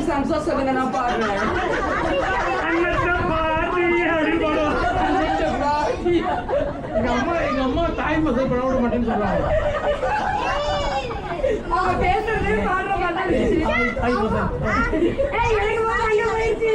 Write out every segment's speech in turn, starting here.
சாங்ஸா சொல்லுங்க நான் பாடுறேன். எங்க அம்மா தாய் மசால் பண்ண விட மாட்டேன்னு சொல்றாங்க. அவங்க பேசுறதே பாடுற மாதிரி இருந்துச்சு. தாய் மசால் எனக்கு வாங்க போயிடுச்சு.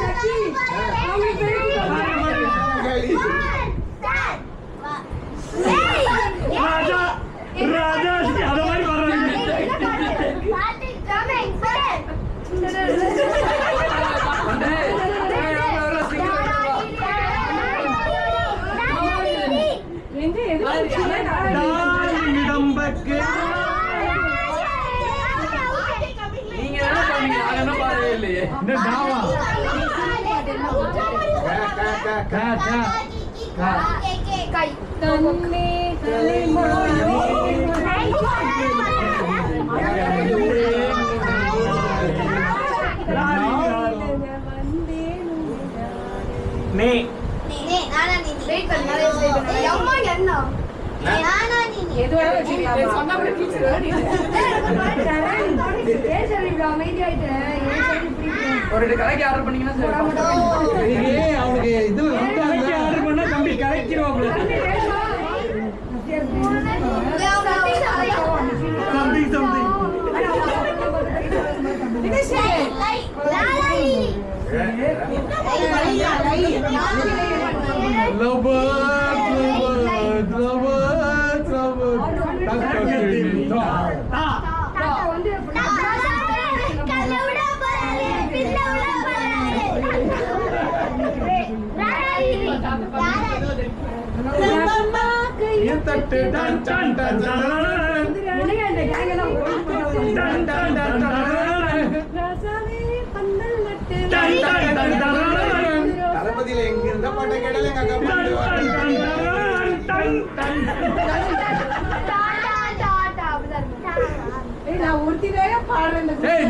சக்தி அவங்க பேசுறாங்க. ராஜா ராஜா அத மாதிரி வர்றாங்க. ஒரு கடைக்கு ஆர்டர் பண்ணீங்கன்னா அவனுக்கு இது ஆர்டர் பண்ணா தம்பி கரெக்டிருவாப்ல. சம்திங் சம்திங் தளபதியில எங்க இருந்த பாட்டை கேட்டாலே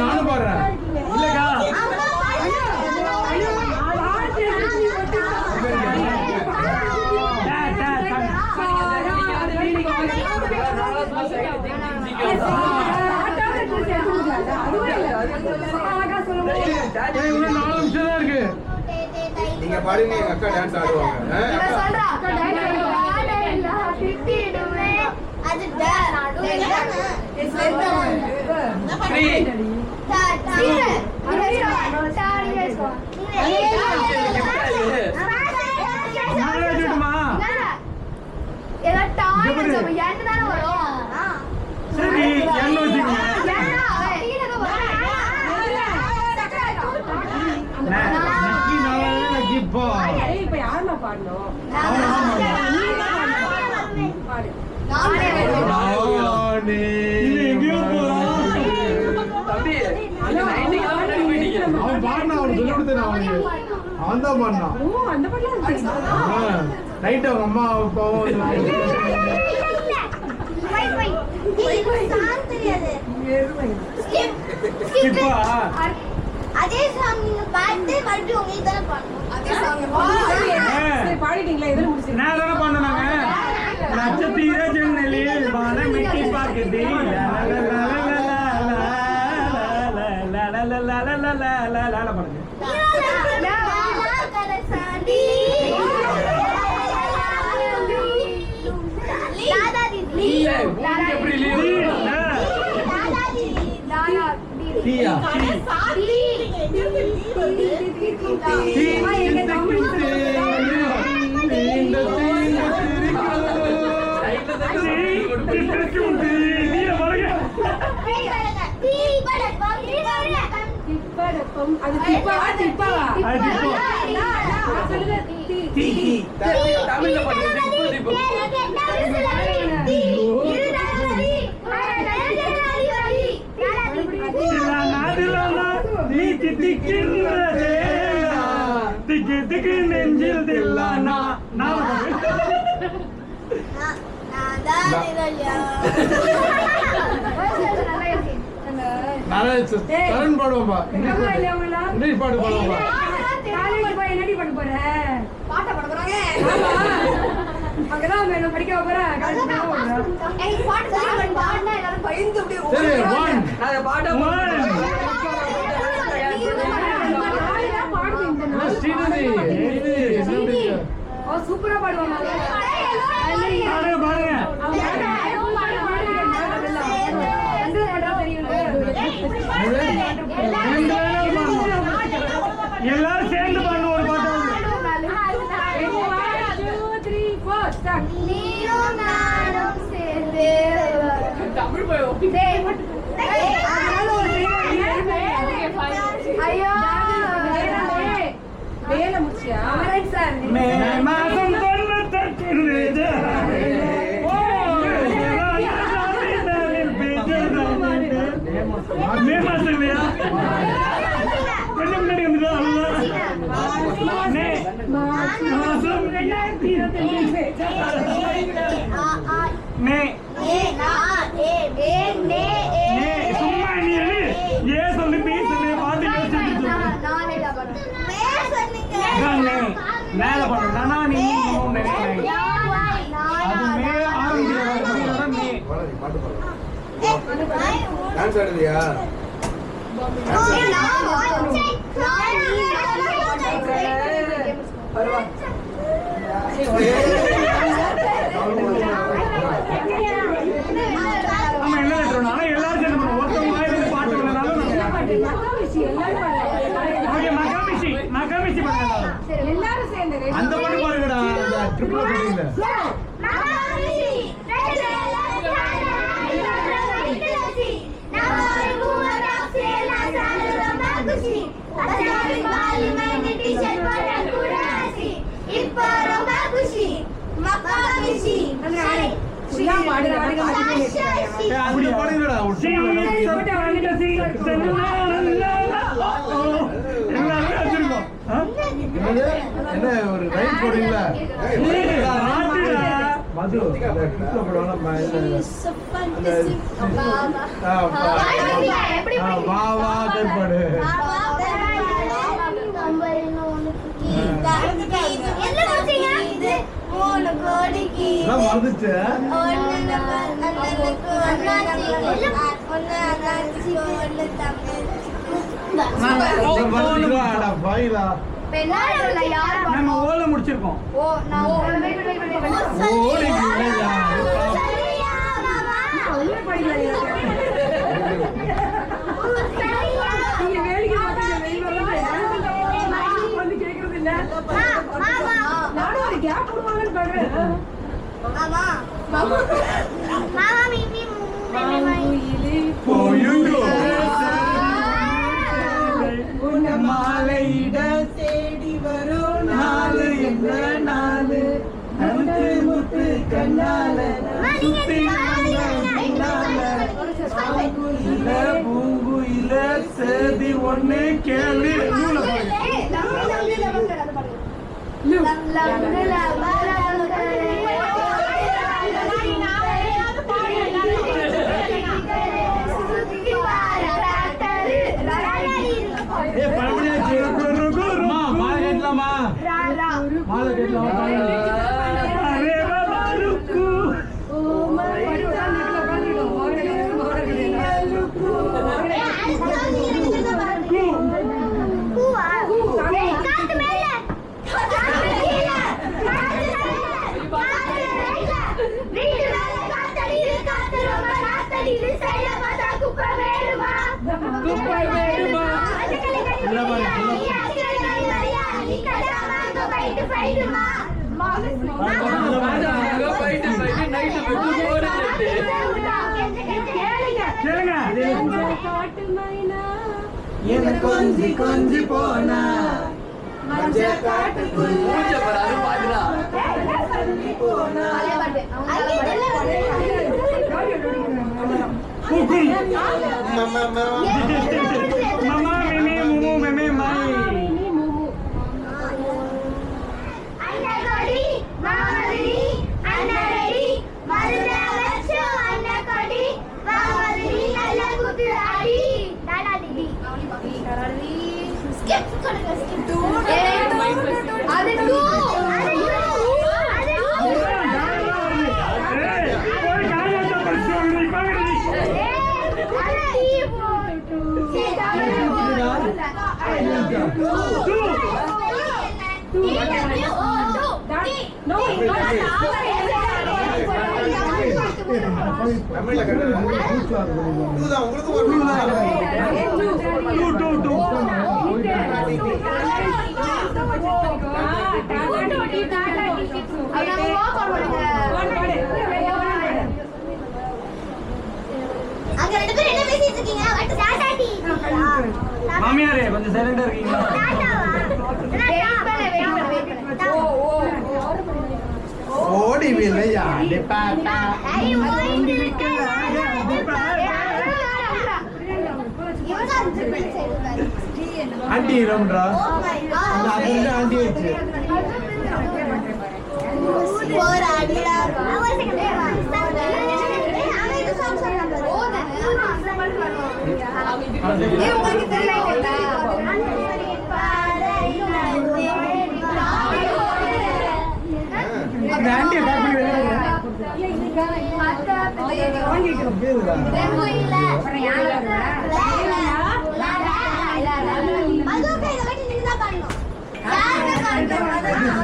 நானும் பாடுறேன். இல்லக்கா இருக்கு. நீங்க பாடுங்க, எங்க அக்கா டான்ஸ் ஆடுவாங்க. இப்ப யாருமா பாடணும்? எங்கேயோ அவன் பாடினா அவன் சொல்லி கொடுத்தேன். அவன் தான் பாடினான். நைட் அவங்க அம்மா அப்பாவும் அதே சாங் நீங்க பாட்டு மறுபடியும் உங்களுக்கு தான பாடணும். அதே சாங் பாடிட்டீங்களா? எதுல முடிச்சு? நான் தான பண்ணனாங்க. நட்சத்திர ஜன்னலில் வானம் எட்டி பார்க்குது. பாடுங்க. நெஞ்சில் தில்லானா கரண் பாடுவோம்பா. இங்கிலீஷ் பாட்டு பாடுவோம்பா. சரி, 1 பாட்ட ஓ சூப்பரா பாடுவாங்க பாருங்க பாருங்க எல்லாரும் சேர்ந்து பாருங்க ஒரு பாட்டு வேலை முடிச்சியா மே மாசம் தொண்ணூத்தெட்டு மே மாசம் இல்லையா கொஞ்சம் முன்னாடி வந்துட்டா மே மாசம் மே சும்மா நீ ஏ சொல்லு பி சொல்லு பாத்து யோசிச்சுட்டு மேல பண்ணு நானா நீ அது மே ஆரம்பிக்கிற மே பாட்டு டான்ஸ் ஆடுறியா ஆமா என்ன சொல்றோம் எல்லாரும் சேர்ந்து ஒருத்தவங்க வாயிலிருந்து பாட்டு இல்லைனாலும் மகாமிஷி பண்ணுங்க எல்லாரும் சேர்ந்து அந்த பாட்டு பாருங்கடா ட்ரிபிள் பாடுங்க அப்படி பாடுங்கடா என்ன ஒரு ரைட் போடுறீங்களா மது வா வா பாடு மறந்துச்சு நம்ம ஓல முடிச்சிருக்கோம் நானும் ஒரு கேப் போடுவாங்கன்னு பாக்குறேன் மாலையிட தேடி வரும் நாலு என்ற நாலு முத்து முத்து கண்ணால பூங்குயில சேதி ஒண்ணு கேள்வி கொஞ்சி கொஞ்சி போனா Mama meme mumu meme mai. Anna kodi, mama ready, Anna ready, maruna vachu Anna kodi, mama ready, alla kutu adi, dada didi. Skip kudunga skip. Adu two. No, தமிழ்ல கேட்டா இதுதான் உங்களுக்கு ஒரு அங்க ரெண்டு பேரும் என்ன பேசிட்டு இருக்கீங்க? வட்டு டாடா டீ. மாமியாரே கொஞ்சம் சைலண்டா இருக்கீங்களா? டாடாவா? வெயிட் பண்ணு. ஓடி விளையா பாப்பா ஐ ஓடி ஆண்டி ரம்ரா Oh my god. அந்த அதுல ஆண்டி ஆச்சு போராடிடா. ஒரு செகண்ட். அவன் இது சாங் சொல்றான் பாரு. உங்களுக்கு தெரியல. இந்த ஆண்டி பேக் பண்ணி வெளியே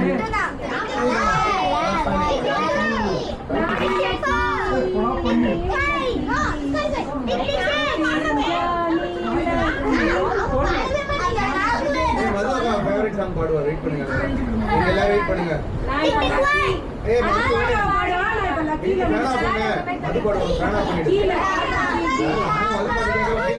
கேக்குதா மதுக்கா ஃபேவரட் சாங் பாடுவா வெயிட் பண்ணுங்க நீங்க எல்லாரும் வெயிட் பண்ணுங்க ஏய் மது வேணா பண்ணுங்க அது பாடுவோம் வேணா பண்ணிடு